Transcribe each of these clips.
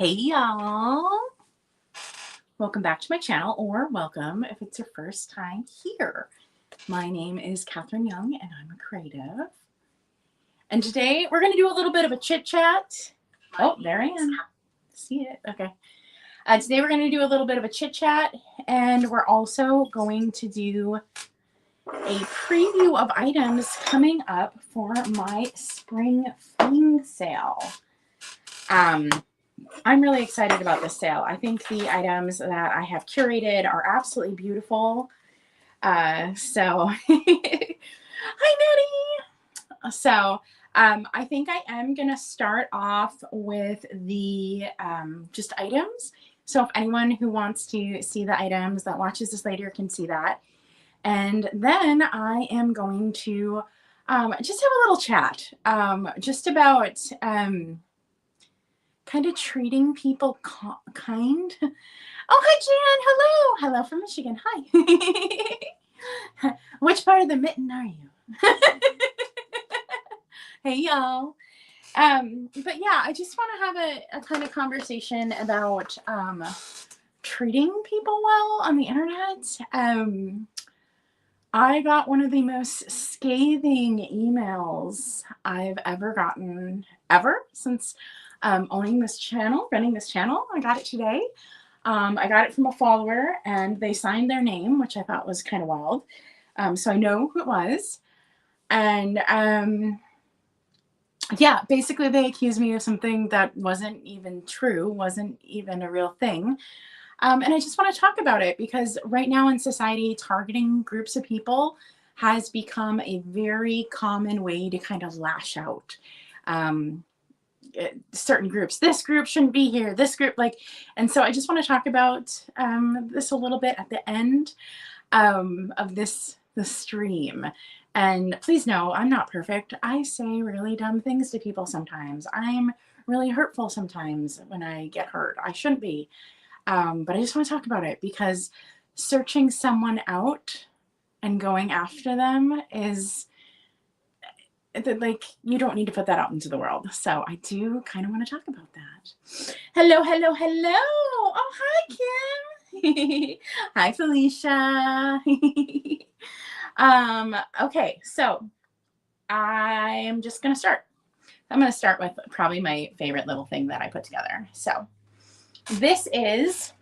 Hey y'all, welcome back to my channel, or welcome if it's your first time here. My name is Catherine Young and I'm a creative. And today we're going to do a little bit of a chit chat. Oh, there I am. See it? Okay. Today we're going to do a little bit of a chit chat, and we're also going to do a preview of items coming up for my spring Fling sale. I'm really excited about this sale. I think the items that I have curated are absolutely beautiful. Hi, Nettie. So, I think I am going to start off with the just items. So if anyone who wants to see the items that watches this later can see that. And then I am going to just have a little chat just about kind of treating people kind. Oh, hi, Jan. Hello. Hello from Michigan. Hi. Which part of the mitten are you? Hey, y'all. But yeah, I just want to have a kind of conversation about treating people well on the internet. I got one of the most scathing emails I've ever gotten since owning this channel, running this channel. I got it today. I got it from a follower, and they signed their name, which I thought was kind of wild. So I know who it was. And yeah, basically they accused me of something that wasn't even true, wasn't even a real thing. And I just want to talk about it because right now in society, targeting groups of people has become a very common way to kind of lash out. Certain groups, this group shouldn't be here, this group, and so I just want to talk about this a little bit at the end of the stream. And please know, I'm not perfect. I say really dumb things to people sometimes. I'm really hurtful sometimes when I get hurt. I shouldn't be. But I just want to talk about it because searching someone out and going after them is like, you don't need to put that out into the world. So I do kind of want to talk about that. Hello, hello, hello. Oh, hi, Kim. Hi, Felicia. Okay, so I'm just going to start. I'm going to start with probably my favorite little thing that I put together. So this is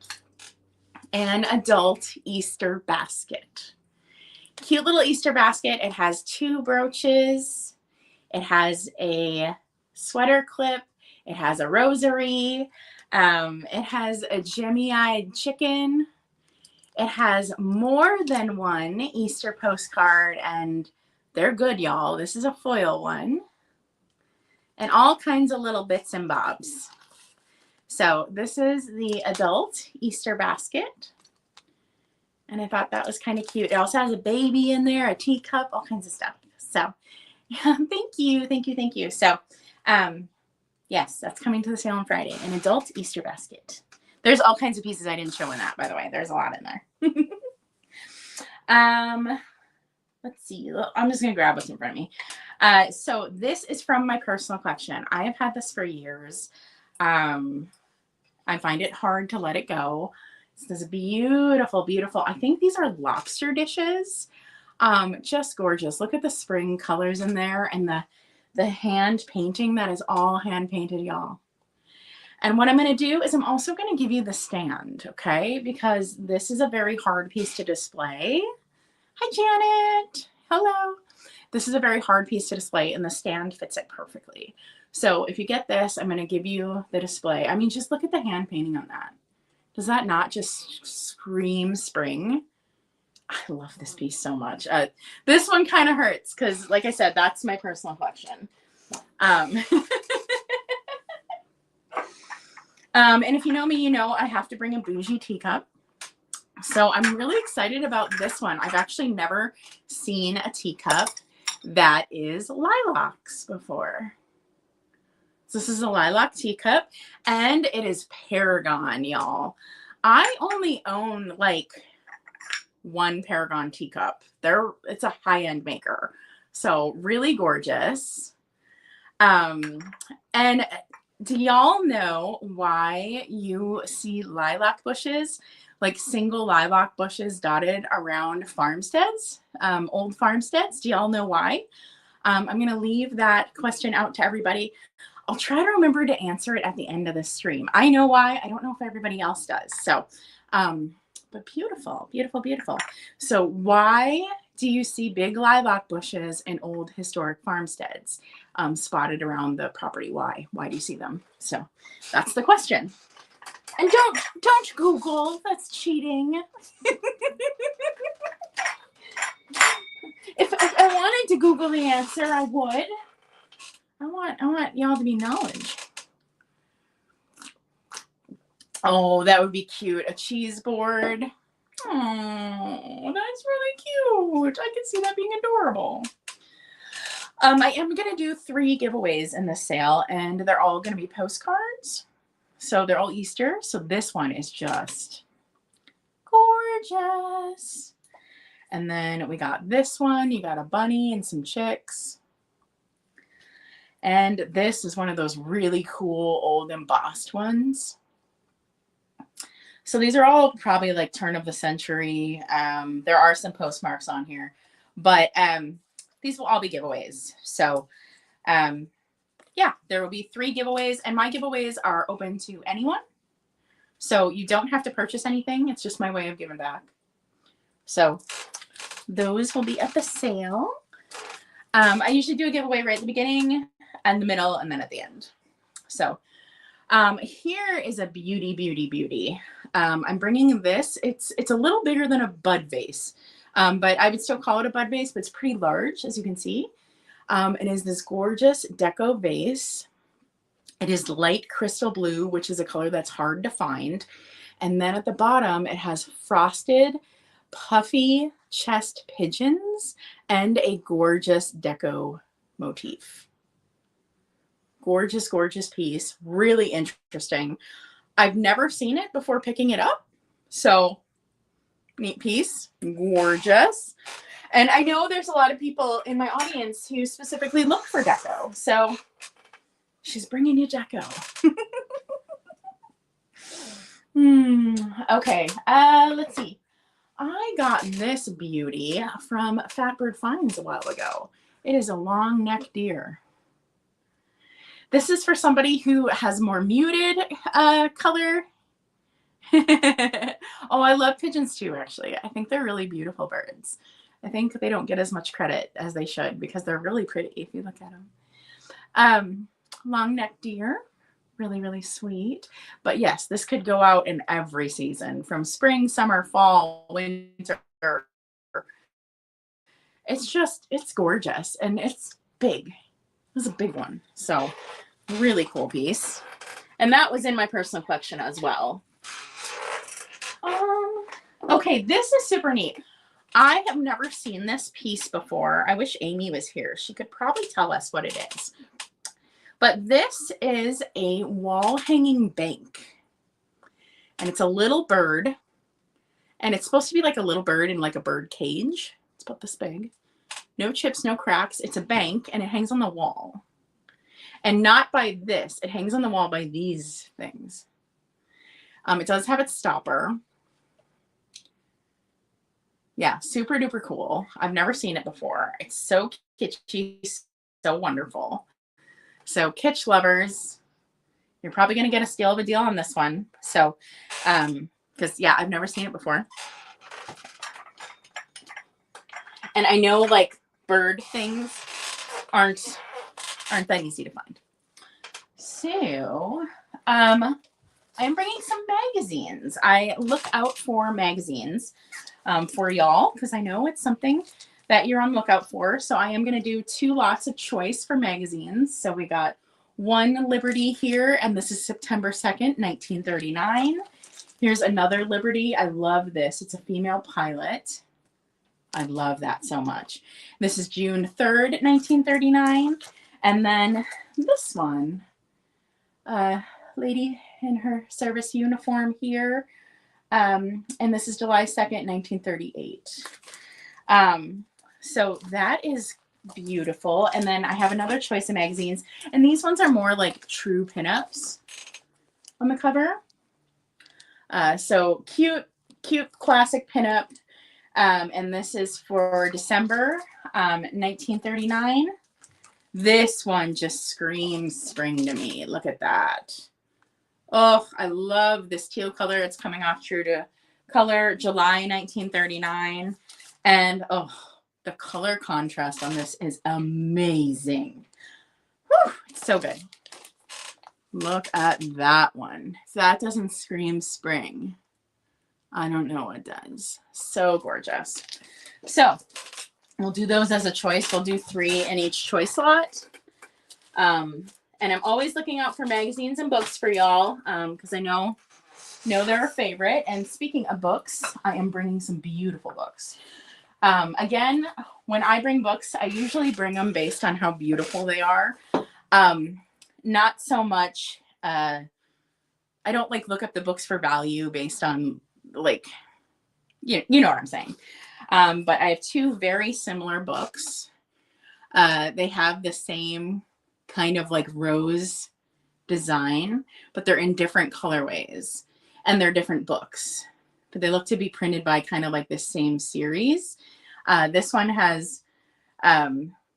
an adult Easter basket. Cute little Easter basket. It has 2 brooches. It has a sweater clip. It has a rosary. It has a Jimmy-eyed chicken. It has more than one Easter postcard, and they're good, y'all. This is a foil one. And all kinds of little bits and bobs. So this is the adult Easter basket. And I thought that was kind of cute. It also has a baby in there, a teacup, all kinds of stuff. So yeah, thank you, thank you, thank you. So yes, that's coming to the sale on Friday, an adult Easter basket. There's all kinds of pieces I didn't show in that, by the way. There's a lot in there. Let's see. I'm just going to grab what's in front of me. So this is from my personal collection. I have had this for years. I find it hard to let it go. This is beautiful, beautiful. I think these are lobster dishes. Just gorgeous. Look at the spring colors in there and the hand painting. That is all hand painted, y'all. And what I'm going to do is I'm also going to give you the stand, okay? Because this is a very hard piece to display. Hi, Janet. Hello. This is a very hard piece to display, and the stand fits it perfectly. So if you get this, I'm going to give you the display. I mean, just look at the hand painting on that. Does that not just scream spring? I love this piece so much. This one kind of hurts because, like I said, that's my personal collection. And if you know me, you know I have to bring a bougie teacup. So I'm really excited about this one. I've actually never seen a teacup that is lilacs before. So this is a lilac teacup, and it is Paragon, y'all. I only own like one Paragon teacup. It's a high-end maker. So really gorgeous. And Do y'all know why you see lilac bushes, like single lilac bushes dotted around farmsteads, old farmsteads? Do y'all know why? I'm going to leave that question out to everybody. I'll try to remember to answer it at the end of the stream. I know why. I don't know if everybody else does. So, but beautiful, beautiful, beautiful. So why do you see big lilac bushes in old historic farmsteads spotted around the property? Why? Why do you see them? So that's the question. And don't Google. That's cheating. If I wanted to Google the answer, I would. I want y'all to be knowledge. Oh, that would be cute. A cheese board. Oh, that's really cute. I can see that being adorable. I am going to do 3 giveaways in this sale, and they're all going to be postcards. So they're all Easter. So this one is just gorgeous. And then we got this one. You got a bunny and some chicks. And this is one of those really cool old embossed ones. So these are all probably like turn of the century. There are some postmarks on here, but these will all be giveaways. So yeah, there will be 3 giveaways, and my giveaways are open to anyone. So you don't have to purchase anything. It's just my way of giving back. So those will be at the sale. I usually do a giveaway right at the beginning and the middle and then at the end. So here is a beauty, beauty, beauty. I'm bringing this. It's a little bigger than a bud vase, but I would still call it a bud vase, but it's pretty large, as you can see. It is this gorgeous deco vase. It is light crystal blue, which is a color that's hard to find. And then at the bottom, it has frosted, puffy chest pigeons and a gorgeous deco motif. Gorgeous, gorgeous piece. Really interesting. I've never seen it before picking it up. So neat piece. Gorgeous. And I know there's a lot of people in my audience who specifically look for deco. So she's bringing you deco. Okay. Let's see. I got this beauty from Fatbird Finds a while ago. It is a long neck deer. This is for somebody who has more muted color. Oh, I love pigeons too, actually. I think they're really beautiful birds. I think they don't get as much credit as they should because they're really pretty if you look at them. Long neck deer. Really, really sweet. But yes, this could go out in every season, from spring, summer, fall, winter. It's gorgeous and it's big. This is a big one. So really cool piece. And that was in my personal collection as well. Okay, this is super neat. I have never seen this piece before. I wish Amy was here. She could probably tell us what it is. But this is a wall hanging bank. And it's a little bird. And it's supposed to be like a little bird in like a bird cage. It's about this big. No chips, no cracks. It's a bank and it hangs on the wall. And not by this. It hangs on the wall by these things. It does have its stopper. Yeah, super duper cool. I've never seen it before. It's so kitschy, so wonderful. So kitsch lovers, you're probably going to get a steal of a deal on this one. So, because yeah, I've never seen it before. And I know like bird things aren't that easy to find. So, I'm bringing some magazines. I look out for magazines for y'all because I know it's something that you're on lookout for. So I am going to do 2 lots of choice for magazines. So we got one Liberty here, and this is September 2nd, 1939. Here's another Liberty. I love this. It's a female pilot. I love that so much. This is June 3rd, 1939. And then this one, lady in her service uniform here. And this is July 2nd, 1938. So that is beautiful. And then I have another choice of magazines, and these ones are more like true pinups on the cover. So cute classic pinup. And this is for December 1939. This one just screams spring to me. Look at that. Oh, I love this teal color. It's coming off true to color, July 1939. And oh, the color contrast on this is amazing. Whew, it's so good. Look at that one. If that doesn't scream spring, I don't know what does. So gorgeous. So we'll do those as a choice. We'll do 3 in each choice slot. And I'm always looking out for magazines and books for y'all, because I know they're a favorite. And speaking of books, I am bringing some beautiful books. Again, when I bring books, I usually bring them based on how beautiful they are. Not so much, I don't like look up the books for value based on like, you know what I'm saying. But I have 2 very similar books. They have the same kind of like rose design, but they're in different colorways and they're different books, but they look to be printed by kind of like the same series. This one has a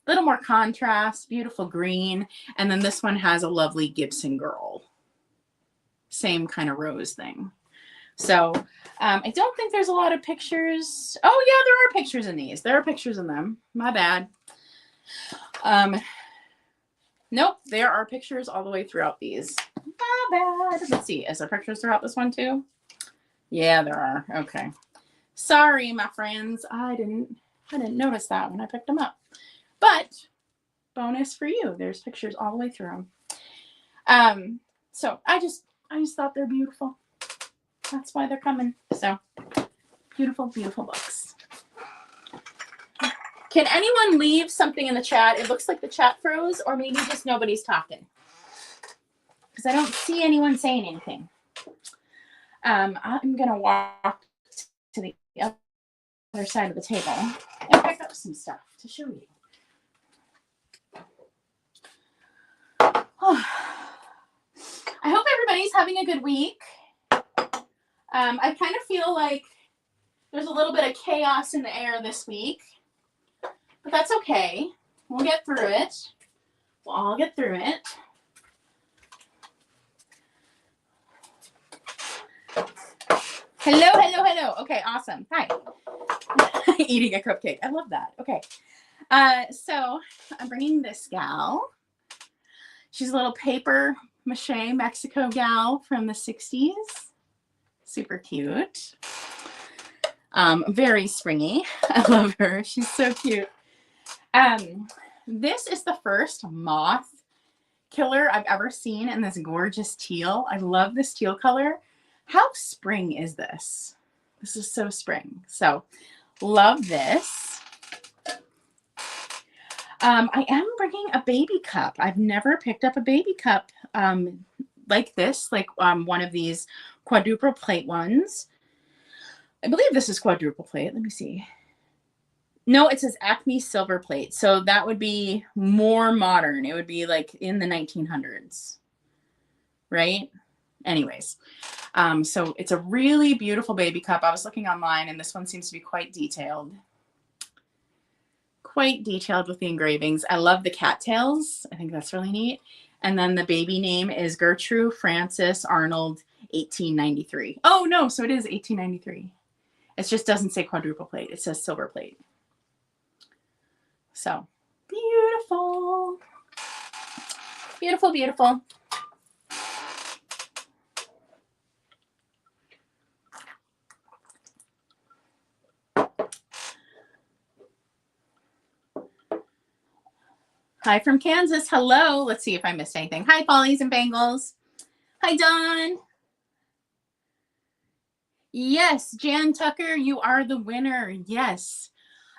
little more contrast, beautiful green. And then this one has a lovely Gibson girl, same kind of rose thing. So I don't think there's a lot of pictures. Oh yeah, there are pictures in these. There are pictures in them. My bad. Nope, there are pictures all the way throughout these. My bad. Let's see. Is there pictures throughout this one too? Yeah, there are. Okay. Sorry, my friends. I didn't notice that when I picked them up. But bonus for you. There's pictures all the way through them. So I just thought they're beautiful. That's why they're coming. So beautiful, beautiful books. Can anyone leave something in the chat? It looks like the chat froze, or maybe just nobody's talking, because I don't see anyone saying anything. I'm going to walk to the other side of the table and pick up some stuff to show you. Oh. I hope everybody's having a good week. I kind of feel like there's a little bit of chaos in the air this week. But that's okay. We'll get through it. We'll all get through it. Hello, hello, hello. Okay, awesome. Hi. Eating a cupcake. I love that. Okay. So I'm bringing this gal. She's a little paper mache Mexico gal from the 60s. Super cute. Very springy. I love her. She's so cute. This is the first moth killer I've ever seen in this gorgeous teal. I love this teal color. How spring is this? This is so spring. So love this. I am bringing a baby cup. I've never picked up a baby cup like this, like one of these quadruple plate ones. I believe this is quadruple plate. Let me see. No, it says Acme silver plate. So that would be more modern. It would be like in the 1900s, right? Anyways, so it's a really beautiful baby cup. I was looking online and this one seems to be quite detailed. Quite detailed with the engravings. I love the cattails. I think that's really neat. And then the baby name is Gertrude Frances Arnold, 1893. Oh no, so it is 1893. It just doesn't say quadruple plate. It says silver plate. So beautiful. Beautiful, beautiful. Hi from Kansas. Hello. Let's see if I missed anything. Hi, Pollies and Bangles. Hi, Dawn. Yes, Jan Tucker, you are the winner. Yes.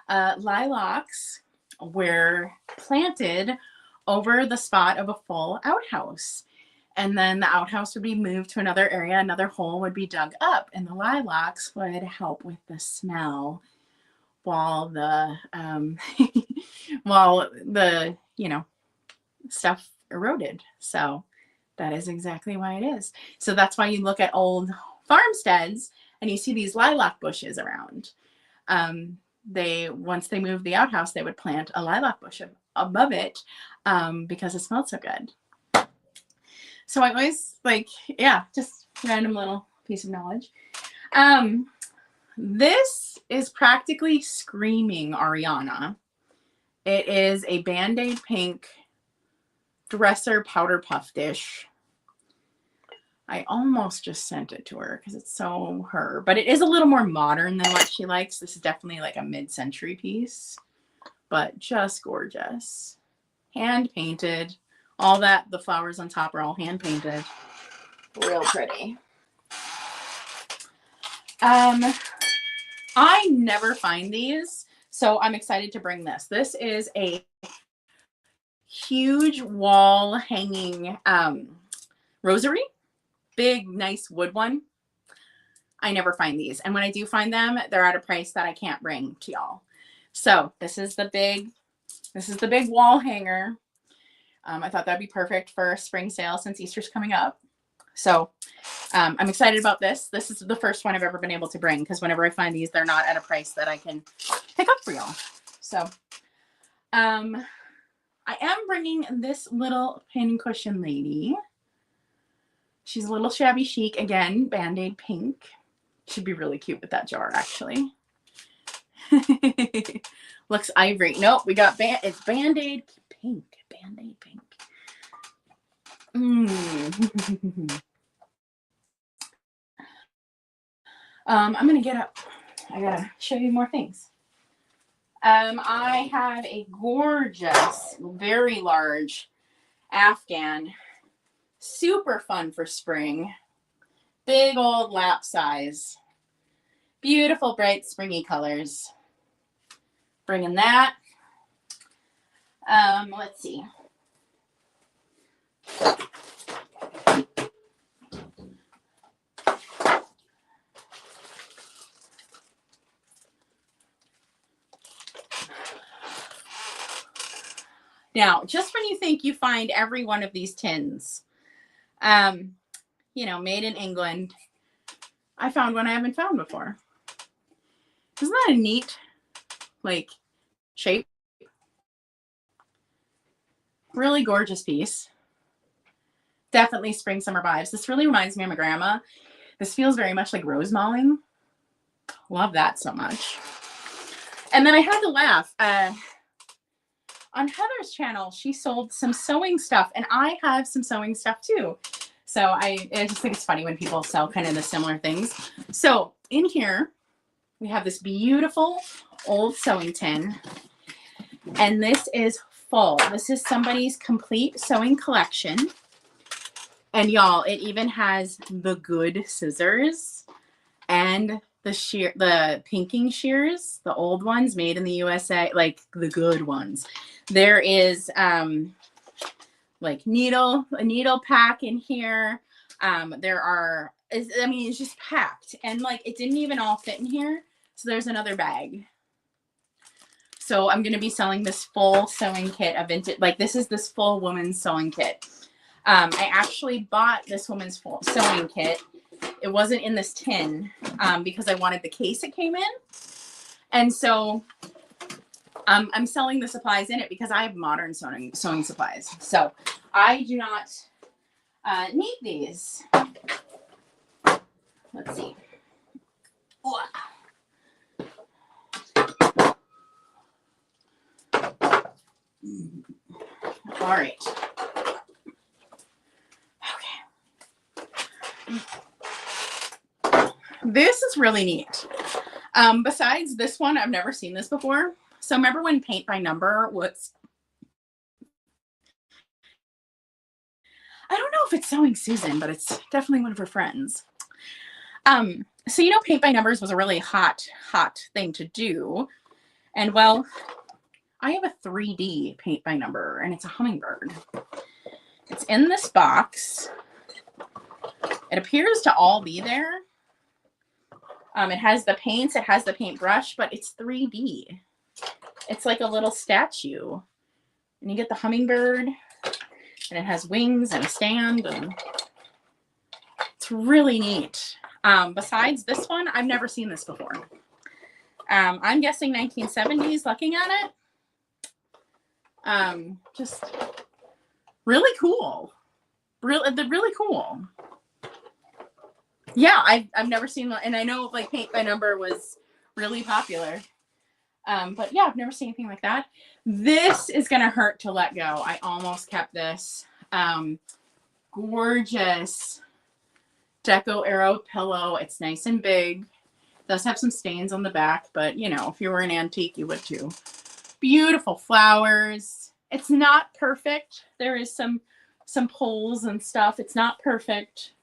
Lilacs were planted over the spot of a full outhouse. And then the outhouse would be moved to another area. Another hole would be dug up. And the lilacs would help with the smell while the Well, the, you know, stuff eroded. So that is exactly why it is. So that's why you look at old farmsteads and you see these lilac bushes around. Once they moved the outhouse, they would plant a lilac bush above it because it smelled so good. So I always like, yeah, just random little piece of knowledge. This is practically screaming Ariana. It is a Band-Aid pink dresser powder puff dish. I almost just sent it to her because it's so her, but it is a little more modern than what she likes. This is definitely like a mid-century piece, but just gorgeous. Hand painted. All that, the flowers on top are all hand painted. Real pretty. I never find these, so I'm excited to bring this. This is a huge wall hanging rosary. Big, nice wood one. I never find these. And when I do find them, they're at a price that I can't bring to y'all. So this is the big wall hanger. I thought that'd be perfect for a spring sale since Easter's coming up. So I'm excited about this. This is the first one I've ever been able to bring because whenever I find these, they're not at a price that I can pick up for y'all. So I am bringing this little pin cushion lady. She's a little shabby chic. Again, Band-Aid pink. Should be really cute with that jar, actually. Looks ivory. Nope, we got it's Band-Aid pink. Band-Aid pink. I'm gonna get up. I gotta show you more things. I have a gorgeous, very large Afghan, super fun for spring, big old lap size, beautiful, bright, springy colors. Bringing that. Let's see. Now, just when you think you find every one of these tins, you know, made in England, I found one I haven't found before. Isn't that a neat, like, shape? Really gorgeous piece. Definitely spring, summer vibes. This really reminds me of my grandma. This feels very much like rose malling. Love that so much. And then I had to laugh. On Heather's channel, she sold some sewing stuff, and I have some sewing stuff too. So I just think it's funny when people sell kind of the similar things. So in here, we have this beautiful old sewing tin, and this is full. This is somebody's complete sewing collection. And y'all, it even has the good scissors and the pinking shears, the old ones made in the USA, like the good ones. There is like a needle pack in here. It's just packed, and like it didn't even all fit in here. So there's another bag. So I'm going to be selling this full sewing kit, a vintage, like this is this full woman's sewing kit. I actually bought this woman's full sewing kit. It wasn't in this tin because I wanted the case it came in. And so I'm selling the supplies in it because I have modern sewing supplies. So I do not need these. Let's see. All right. Okay. This is really neat. Besides this one, I've never seen this before. So remember when Paint by Number was, I don't know if it's Sewing Susan, but it's definitely one of her friends. So you know, Paint by Numbers was a really hot thing to do. And well, I have a 3D Paint by Number, and it's a hummingbird. It's in this box. It appears to all be there. It has the paints, it has the paintbrush, but it's 3D. It's like a little statue. And you get the hummingbird, and it has wings and a stand, and it's really neat. Besides this one, I've never seen this before. I'm guessing 1970s looking at it. Just really cool. Really cool. Yeah, I've never seen one, and I know like Paint by Number was really popular. But yeah, I've never seen anything like that. This is gonna hurt to let go. I almost kept this. Gorgeous Deco Arrow pillow. It's nice and big. Does have some stains on the back, but you know, if you were an antique, you would too. Beautiful flowers. It's not perfect. There is some pulls and stuff. It's not perfect.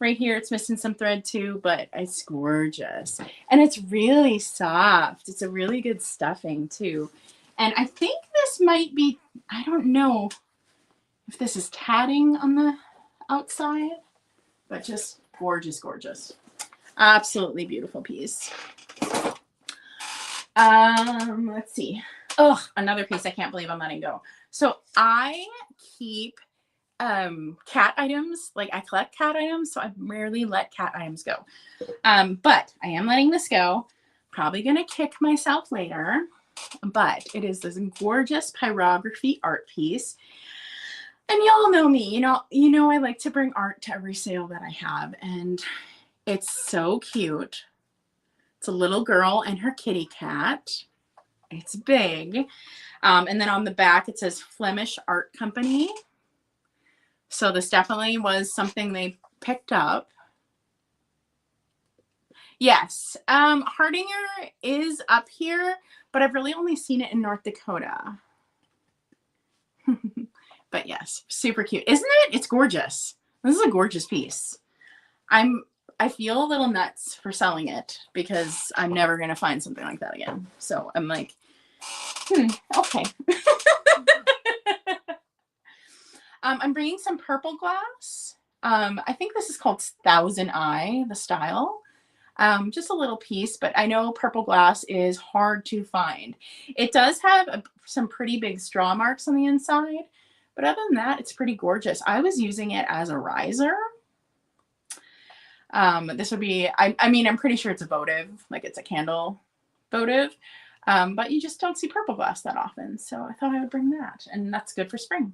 Right here, it's missing some thread too, but it's gorgeous. And it's really soft. It's a really good stuffing too. And I think this might be, I don't know if this is tatting on the outside, but just gorgeous, gorgeous. Absolutely beautiful piece. Let's see. Oh, another piece I can't believe I'm letting go. So I keep cat items, like I collect cat items, so I rarely let cat items go. But I am letting this go. Probably gonna kick myself later, but it is this gorgeous pyrography art piece. And y'all know me, you know I like to bring art to every sale that I have, and it's so cute. It's a little girl and her kitty cat. It's big. And then on the back it says Flemish Art Company. So this definitely was something they picked up. Yes, Hardinger is up here, but I've really only seen it in North Dakota. But yes, super cute. Isn't it? It's gorgeous. This is a gorgeous piece. I feel a little nuts for selling it because I'm never going to find something like that again. So I'm like, okay. I'm bringing some purple glass. I think this is called Thousand Eye, the style. Just a little piece, but I know purple glass is hard to find. It does have some pretty big straw marks on the inside, but other than that, it's pretty gorgeous. I was using it as a riser. This would be, I mean, I'm pretty sure it's a votive, like it's a candle votive, but you just don't see purple glass that often. So I thought I would bring that, and that's good for spring.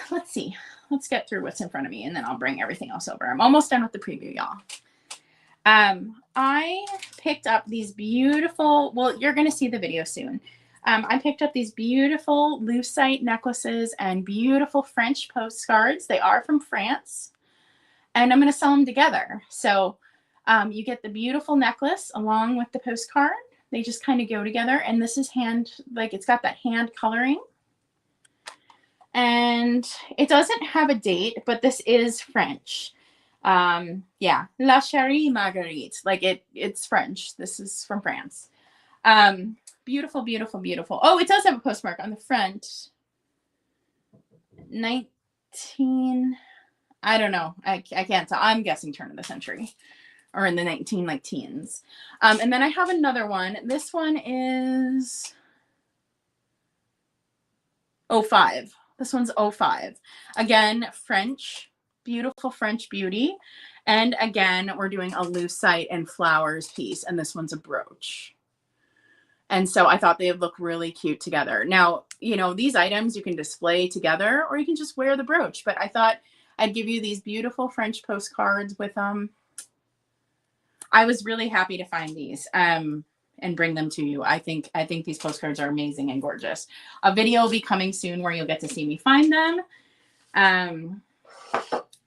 Let's see. Let's get through what's in front of me, and then I'll bring everything else over. I'm almost done with the preview, y'all. I picked up these beautiful, well, you're going to see the video soon. I picked up these beautiful lucite necklaces and beautiful French postcards. They are from France, and I'm going to sell them together. So you get the beautiful necklace along with the postcard. They just kind of go together, and this is hand, like it's got that hand coloring. And it doesn't have a date, but this is French. Yeah, La Chérie Marguerite. Like it's French. This is from France. Beautiful, beautiful, beautiful. Oh, it does have a postmark on the front. 19, I don't know. I can't tell. I'm guessing turn of the century or in the 19 like teens. And then I have another one. This one is 05. This one's 05. Again, French, beautiful French beauty. And again, we're doing a lucite and flowers piece, and this one's a brooch. And so I thought they would look really cute together. Now, you know, these items you can display together or you can just wear the brooch, but I thought I'd give you these beautiful French postcards with them. I was really happy to find these. And bring them to you. I think these postcards are amazing and gorgeous. A video will be coming soon where you'll get to see me find them.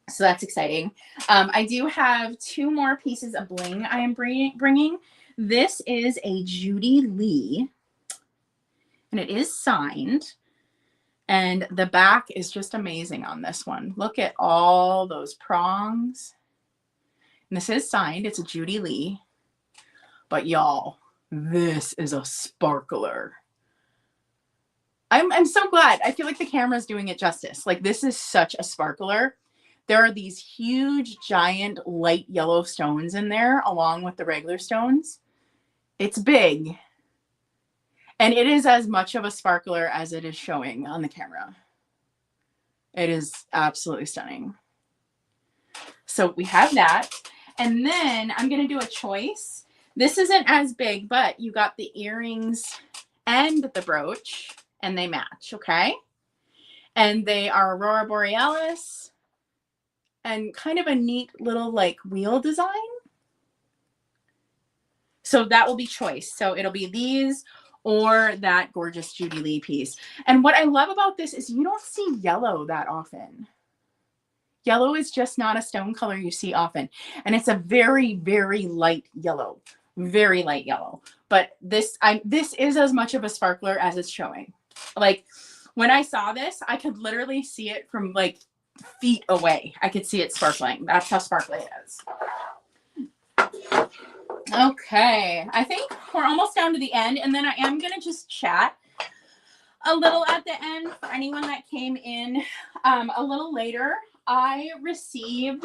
So that's exciting. I do have 2 more pieces of bling I am bringing. This is a Judy Lee, and it is signed. And the back is just amazing on this one. Look at all those prongs. And this is signed. It's a Judy Lee. But y'all, this is a sparkler. I'm so glad. I feel like the camera's doing it justice. Like this is such a sparkler. There are these huge, giant, light yellow stones in there along with the regular stones. It's big. And it is as much of a sparkler as it is showing on the camera. It is absolutely stunning. So we have that. And then I'm going to do a choice. This isn't as big, but you got the earrings and the brooch, and they match, okay? And they are Aurora Borealis and kind of a neat little like wheel design. So that will be choice. So it'll be these or that gorgeous Judy Lee piece. And what I love about this is you don't see yellow that often. Yellow is just not a stone color you see often. And it's a very, very light yellow, very light yellow. But this is as much of a sparkler as it's showing. Like when I saw this, I could literally see it from like feet away. I could see it sparkling. That's how sparkly it is. Okay, I think we're almost down to the end, and then I am going to just chat a little at the end for anyone that came in a little later. I received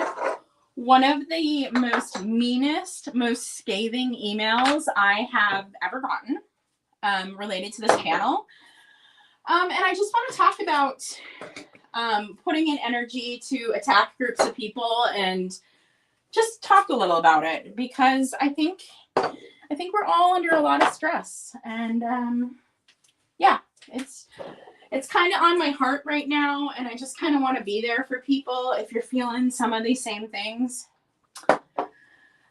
one of the most meanest, most scathing emails I have ever gotten related to this channel. And I just want to talk about putting in energy to attack groups of people and just talk a little about it, because I think we're all under a lot of stress, and yeah, it's kind of on my heart right now, and I just kind of want to be there for people if you're feeling some of these same things.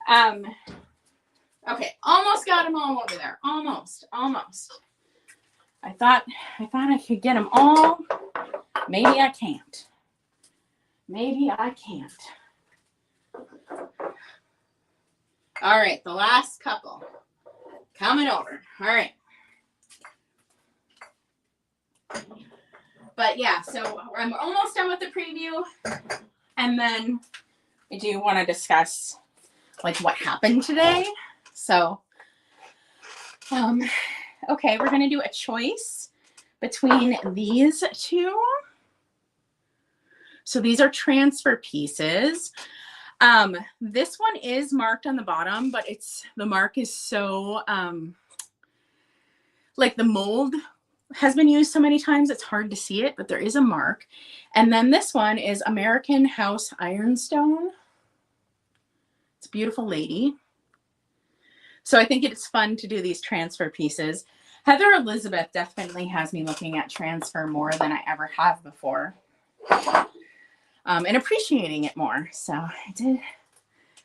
Okay, almost got them all over there. Almost. I thought I could get them all. Maybe I can't. All right, the last couple coming over. All right. But yeah, so I'm almost done with the preview. And then I do want to discuss like what happened today. So, okay, we're going to do a choice between these two. So these are transfer pieces. This one is marked on the bottom, but the mark is so, like the mold has been used so many times, it's hard to see it, but there is a mark. And then this one is American House Ironstone. It's a beautiful lady. So I think it's fun to do these transfer pieces. Heather Elizabeth definitely has me looking at transfer more than I ever have before. And appreciating it more. So I did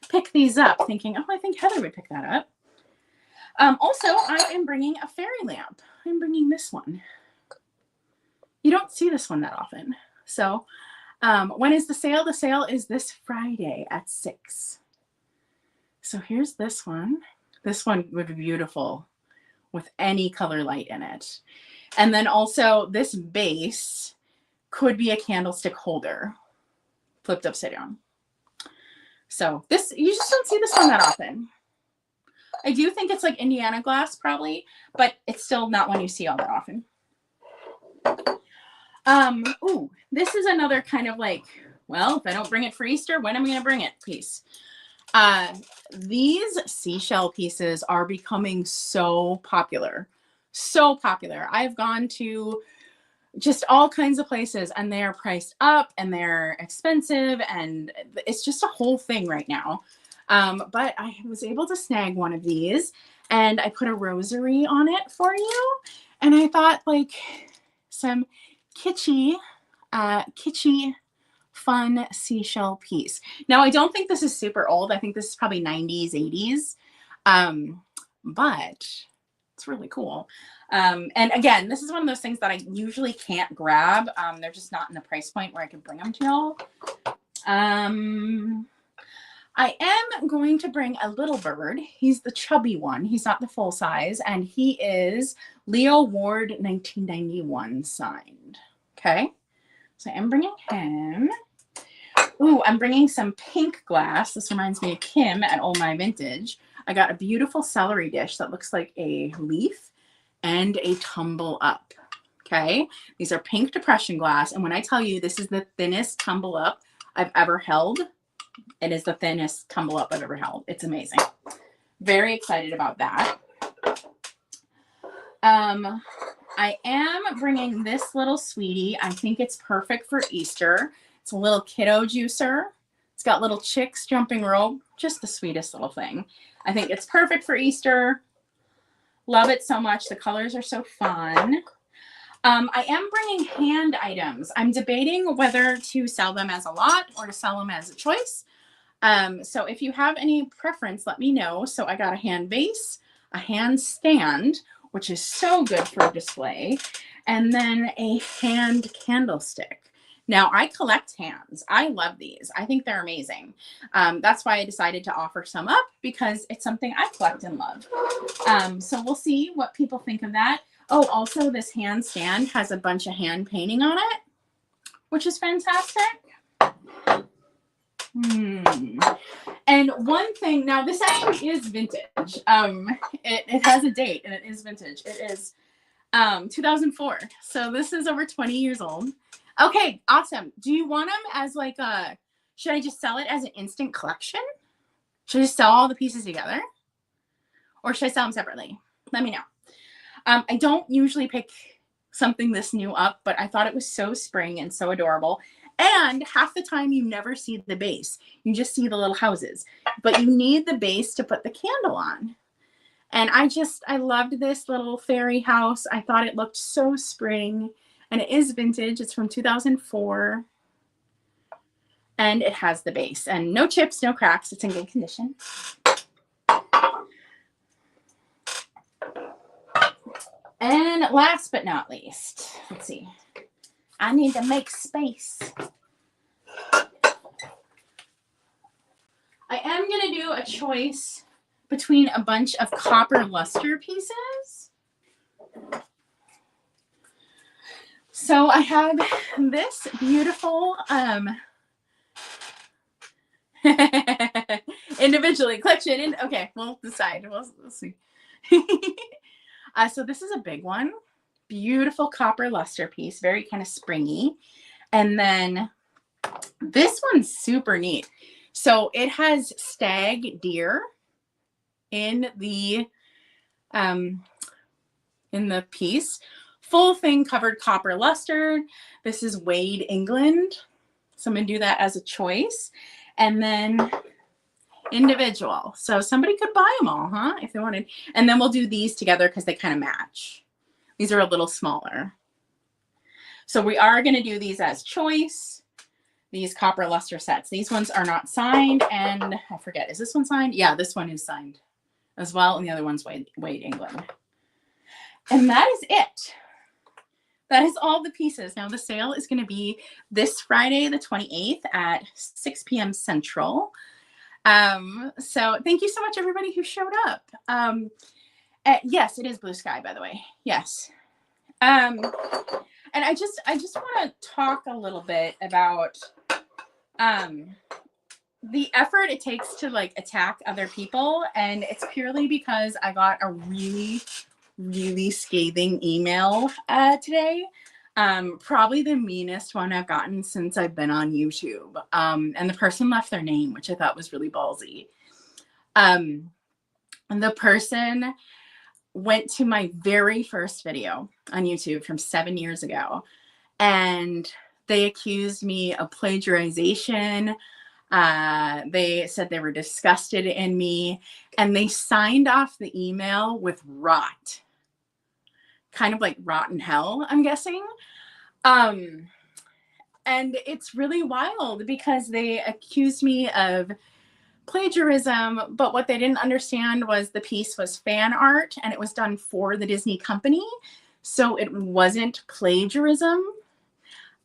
pick these up thinking, oh, I think Heather would pick that up. Also, I am bringing a fairy lamp. I'm bringing this one. You don't see this one that often. So when is the sale? The sale is this Friday at 6. So here's this one. This one would be beautiful with any color light in it. And then also this base could be a candlestick holder flipped upside down. So this, you just don't see this one that often. I do think it's like Indiana glass probably, but it's still not one you see all that often. Ooh, this is another kind of like, well, if I don't bring it for Easter, when am I going to bring it piece? These seashell pieces are becoming so popular. So popular. I've gone to just all kinds of places and they're priced up and they're expensive and it's just a whole thing right now. But I was able to snag one of these and I put a rosary on it for you. And I thought like some kitschy fun seashell piece. Now, I don't think this is super old. I think this is probably 90s, 80s. But it's really cool. And again, this is one of those things that I usually can't grab. They're just not in the price point where I can bring them to y'all. I am going to bring a little bird. He's the chubby one. He's not the full size. And he is Leo Ward 1991 signed. Okay. So I am bringing him. Ooh, I'm bringing some pink glass. This reminds me of Kim at Old My Vintage. I got a beautiful celery dish that looks like a leaf and a tumble up. Okay. These are pink depression glass. And when I tell you this is the thinnest tumble up I've ever held, it is the thinnest tumble up I've ever held. It's amazing. Very excited about that. I am bringing this little sweetie. I think it's perfect for Easter. It's a little kiddo juicer. It's got little chicks jumping rope. Just the sweetest little thing. I think it's perfect for Easter. Love it so much. The colors are so fun. I am bringing hand items. I'm debating whether to sell them as a lot or to sell them as a choice. So if you have any preference, let me know. So I got a hand vase, a hand stand, which is so good for display, and then a hand candlestick. Now, I collect hands. I love these. I think they're amazing. That's why I decided to offer some up, because it's something I collect and love. So we'll see what people think of that. Oh, also this hand stand has a bunch of hand painting on it, which is fantastic. And one thing, now this actually is vintage. It has a date and it is vintage. It is 2004. So this is over 20 years old. Okay, awesome. Do you want them as like a, should I just sell it as an instant collection? Should I just sell all the pieces together? Or should I sell them separately? Let me know. I don't usually pick something this new up, but I thought it was so spring and so adorable. And half the time you never see the base. You just see the little houses. But you need the base to put the candle on. And I loved this little fairy house. I thought it looked so spring. And it is vintage. It's from 2004. And it has the base. And no chips, no cracks. It's in good condition. And last but not least, let's see. I need to make space. I am going to do a choice between a bunch of copper luster pieces. So I have this beautiful individually collection. And okay, we'll decide. We'll see. So this is a big one. Beautiful copper luster piece, very kind of springy. And then this one's super neat. So it has stag deer in the piece. Full thing covered copper luster. This is Wade, England. So I'm going to do that as a choice. And then individual. So somebody could buy them all, huh? If they wanted. And then we'll do these together because they kind of match. These are a little smaller. So we are going to do these as choice. These copper luster sets. These ones are not signed. And I forget, is this one signed? Yeah, this one is signed as well. And the other one's Wade, England. And that is it. That is all the pieces. Now the sale is going to be this Friday, the 28th at 6 p.m. Central. So thank you so much, everybody who showed up. Yes, it is blue sky, by the way. Yes. And I just want to talk a little bit about the effort it takes to like attack other people. And it's purely because I got a really, really scathing email today. Probably the meanest one I've gotten since I've been on YouTube. And the person left their name, which I thought was really ballsy. And the person went to my very first video on YouTube from 7 years ago, and they accused me of plagiarization. They said they were disgusted in me, and they signed off the email with rot. Kind of like rotten hell, I'm guessing. And it's really wild because they accused me of plagiarism, but what they didn't understand was the piece was fan art and it was done for the Disney company. So it wasn't plagiarism.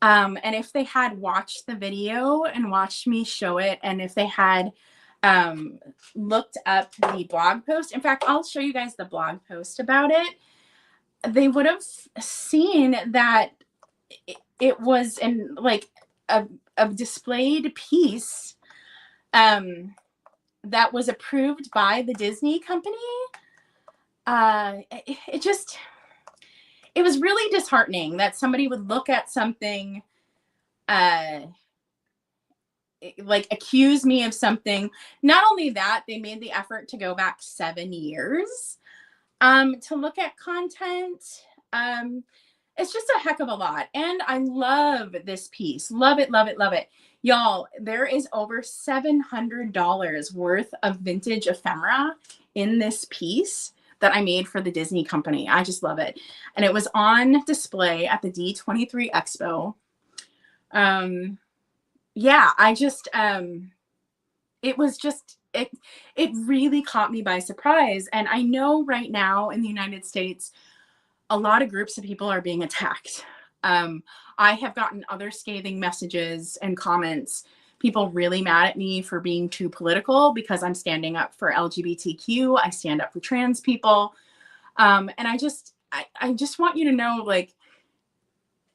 And if they had watched the video and watched me show it, and if they had looked up the blog post, in fact, I'll show you guys the blog post about it. They would have seen that it was in like a displayed piece that was approved by the Disney company. It was really disheartening that somebody would look at something, like accuse me of something. Not only that, they made the effort to go back 7 years. To look at content, it's just a heck of a lot. And I love this piece. Love it, love it, love it. Y'all, there is over $700 worth of vintage ephemera in this piece that I made for the Disney company. I just love it. And it was on display at the D23 Expo. Yeah, I just, it was just, it really caught me by surprise. And I know right now in the United States, a lot of groups of people are being attacked. I have gotten other scathing messages and comments, people really mad at me for being too political because I'm standing up for LGBTQ. I stand up for trans people. And I just want you to know, like,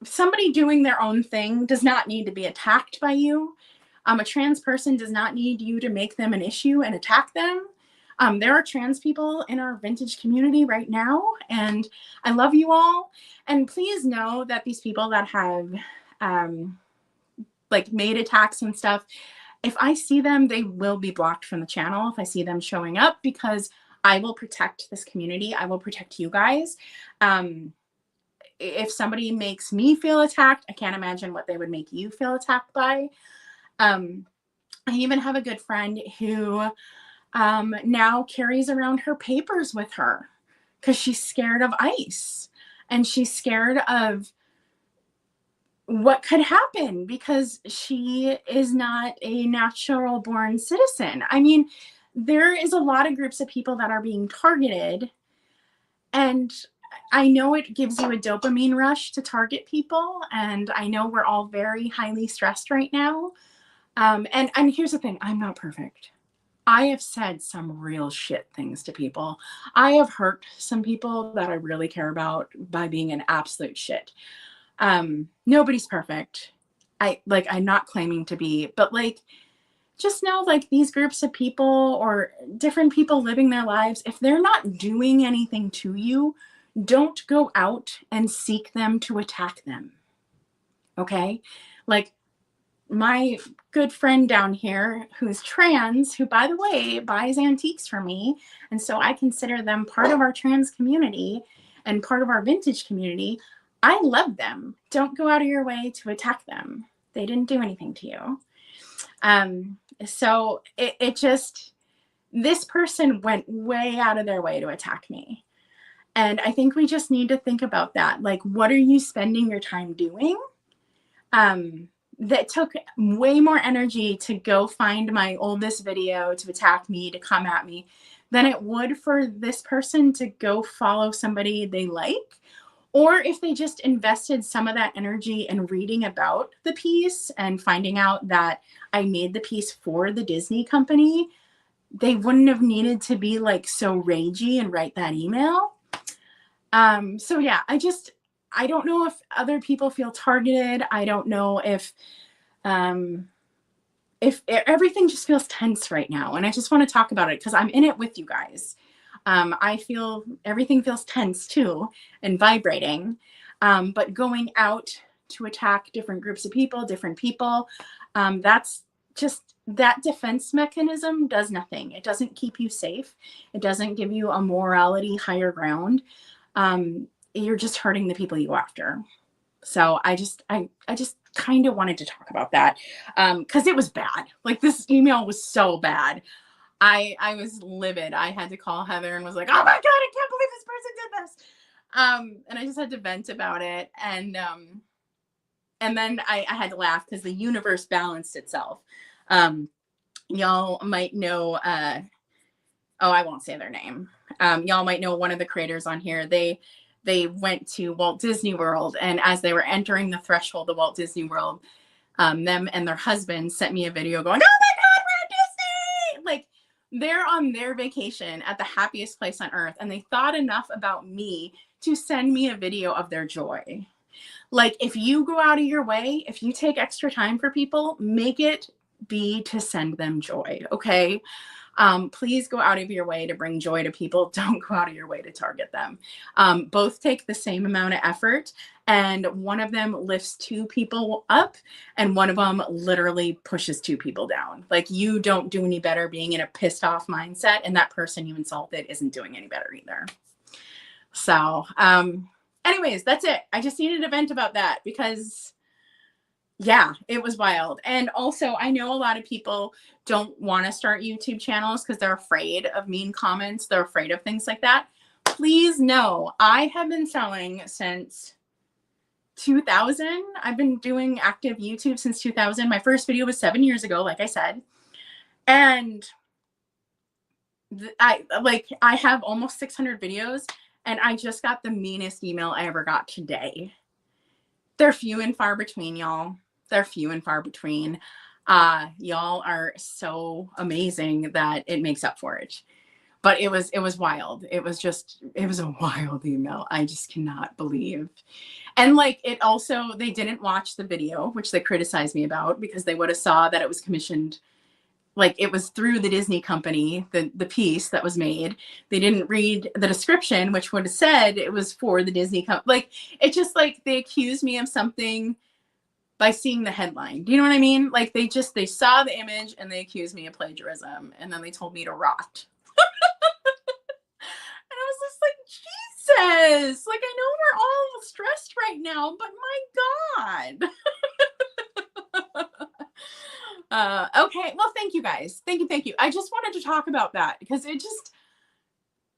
somebody doing their own thing does not need to be attacked by you. A trans person does not need you to make them an issue and attack them. There are trans people in our vintage community right now, and I love you all. And please know that these people that have like made attacks and stuff, if I see them, they will be blocked from the channel if I see them showing up, because I will protect this community. I will protect you guys. If somebody makes me feel attacked, I can't imagine what they would make you feel attacked by. I even have a good friend who now carries around her papers with her because she's scared of ICE and she's scared of what could happen because she is not a natural born citizen. I mean, there is a lot of groups of people that are being targeted, and I know it gives you a dopamine rush to target people, and I know we're all very highly stressed right now. And here's the thing, I'm not perfect. I have said some real shit things to people. I have hurt some people that I really care about by being an absolute shit. Nobody's perfect. I'm not claiming to be, but like, just know, like, these groups of people or different people living their lives, if they're not doing anything to you, don't go out and seek them to attack them. Okay? Like, my good friend down here who's trans, who, by the way, buys antiques for me, and so I consider them part of our trans community and part of our vintage community. I love them. Don't go out of your way to attack them. They didn't do anything to you. So it just, this person went way out of their way to attack me. And I think we just need to think about that. Like, what are you spending your time doing? That took way more energy to go find my oldest video to attack me, to come at me, than it would for this person to go follow somebody they like. Or if they just invested some of that energy in reading about the piece and finding out that I made the piece for the Disney company, they wouldn't have needed to be like so ragey and write that email. So yeah, I don't know if other people feel targeted. I don't know if everything just feels tense right now. And I just want to talk about it because I'm in it with you guys. I feel everything feels tense too and vibrating. But going out to attack different groups of people, different people, that's just, that defense mechanism does nothing. It doesn't keep you safe. It doesn't give you a morality higher ground. You're just hurting the people you go after. So I just kind of wanted to talk about that because it was bad. Like, this email was so bad. I was livid. I had to call Heather and was like, oh my God, I can't believe this person did this. And I just had to vent about it. And then I had to laugh because the universe balanced itself. Y'all might know, I won't say their name. Y'all might know one of the creators on here. They went to Walt Disney World, and as they were entering the threshold of Walt Disney World, them and their husband sent me a video going, oh my God, we're at Disney! Like, they're on their vacation at the happiest place on earth, and they thought enough about me to send me a video of their joy. Like, if you go out of your way, if you take extra time for people, make it be to send them joy, okay? Please go out of your way to bring joy to people. Don't go out of your way to target them. Both take the same amount of effort, and one of them lifts 2 people up and one of them literally pushes 2 people down. Like, you don't do any better being in a pissed off mindset, and that person you insulted isn't doing any better either. So, anyways, that's it. I just needed to vent about that because yeah, it was wild. And also, I know a lot of people don't want to start YouTube channels because they're afraid of mean comments. They're afraid of things like that. Please know, I have been selling since 2000. I've been doing active YouTube since 2000. My first video was 7 years ago, like I said. And I have almost 600 videos, and I just got the meanest email I ever got today. They're few and far between, y'all. They're few and far between. Y'all are so amazing that it makes up for it. But it was wild. It was a wild email. I just cannot believe. And like, it also, they didn't watch the video, which they criticized me about, because they would have saw that it was commissioned. Like, it was through the Disney company, the piece that was made. They didn't read the description, which would have said it was for the Disney company. Like, it just, like, they accused me of something by seeing the headline. Do you know what I mean? Like, they saw the image and they accused me of plagiarism, and then they told me to rot. And I was just like, Jesus, like, I know we're all stressed right now, but my God. Okay, well, thank you guys. Thank you. I just wanted to talk about that because it just,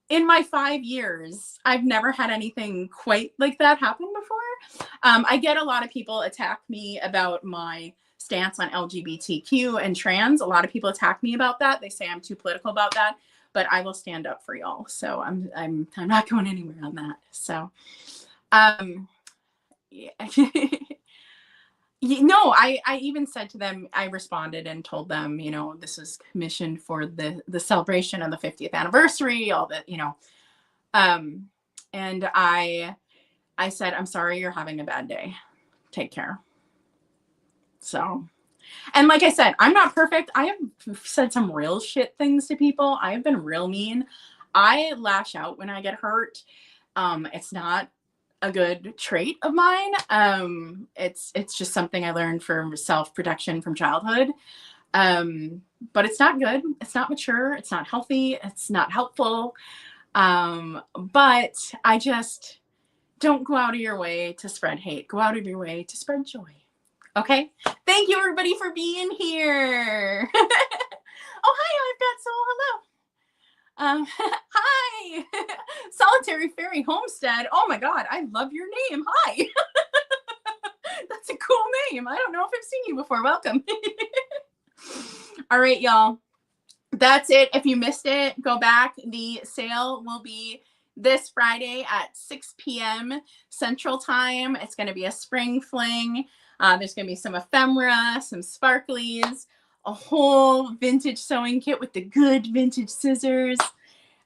in my 5 years, I've never had anything quite like that happen before. I get a lot of people attack me about my stance on LGBTQ and trans. A lot of people attack me about that. They say I'm too political about that, but I will stand up for y'all. So I'm not going anywhere on that. So, yeah. No, I even said to them, I responded and told them, you know, this is commissioned for the celebration of the 50th anniversary, all that, you know. And I said, I'm sorry you're having a bad day. Take care. So, and like I said, I'm not perfect. I have said some real shit things to people. I have been real mean. I lash out when I get hurt. It's not a good trait of mine. It's just something I learned for self-protection from childhood. But it's not good. It's not mature. It's not healthy. It's not helpful. But I just don't go out of your way to spread hate. Go out of your way to spread joy. Okay. Thank you everybody for being here. Oh, hi, I've got Soul. Hello. Hi, Solitary Fairy Homestead. Oh my God, I love your name. Hi. That's a cool name. I don't know if I've seen you before. Welcome. All right, y'all. That's it. If you missed it, go back. The sale will be this Friday at 6 p.m. Central Time. It's going to be a spring fling. There's going to be some ephemera, some sparklies, a whole vintage sewing kit with the good vintage scissors,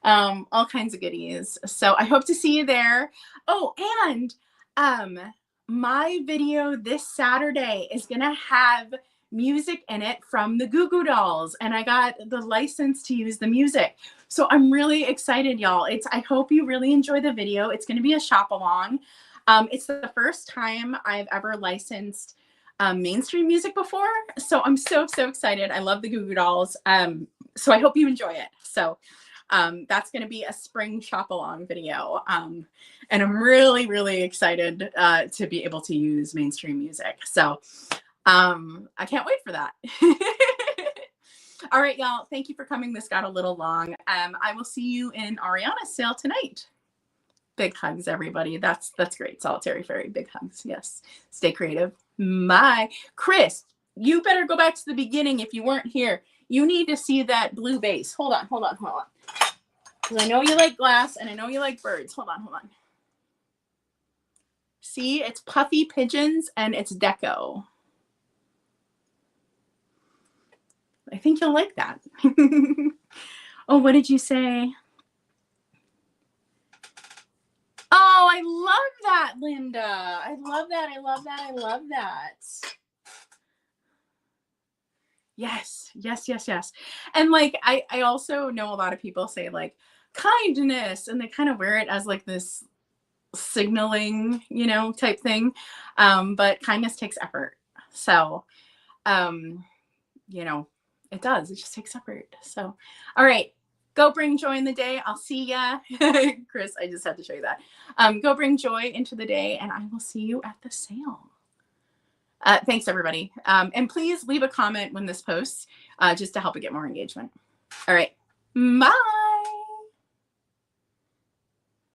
all kinds of goodies. So I hope to see you there. Oh, and my video this Saturday is going to have music in it from the Goo Goo Dolls, and I got the license to use the music. So I'm really excited, y'all. I hope you really enjoy the video. It's going to be a shop along. It's the first time I've ever licensed mainstream music before. So I'm so excited. I love the Goo Goo Dolls. So I hope you enjoy it. So that's going to be a spring shop along video. And I'm really excited to be able to use mainstream music. So I can't wait for that. All right, y'all. Thank you for coming. This got a little long. I will see you in Ariana's sale tonight. Big hugs, everybody. That's great. Solitary Fairy. Big hugs. Yes. Stay creative. Bye. Chris, you better go back to the beginning if you weren't here. You need to see that blue vase. Hold on. Because I know you like glass and I know you like birds. Hold on. See, it's puffy pigeons and it's deco. I think you'll like that. Oh, what did you say? Oh, I love that, Linda. I love that. Yes. And like, I also know a lot of people say like kindness, and they kind of wear it as like this signaling, you know, type thing. But kindness takes effort. So, you know, it does. It just takes effort. So, all right. Go bring joy in the day. I'll see ya. Chris, I just had to show you that. Go bring joy into the day, and I will see you at the sale. Thanks, everybody. And please leave a comment when this posts, just to help it get more engagement. All right. Bye.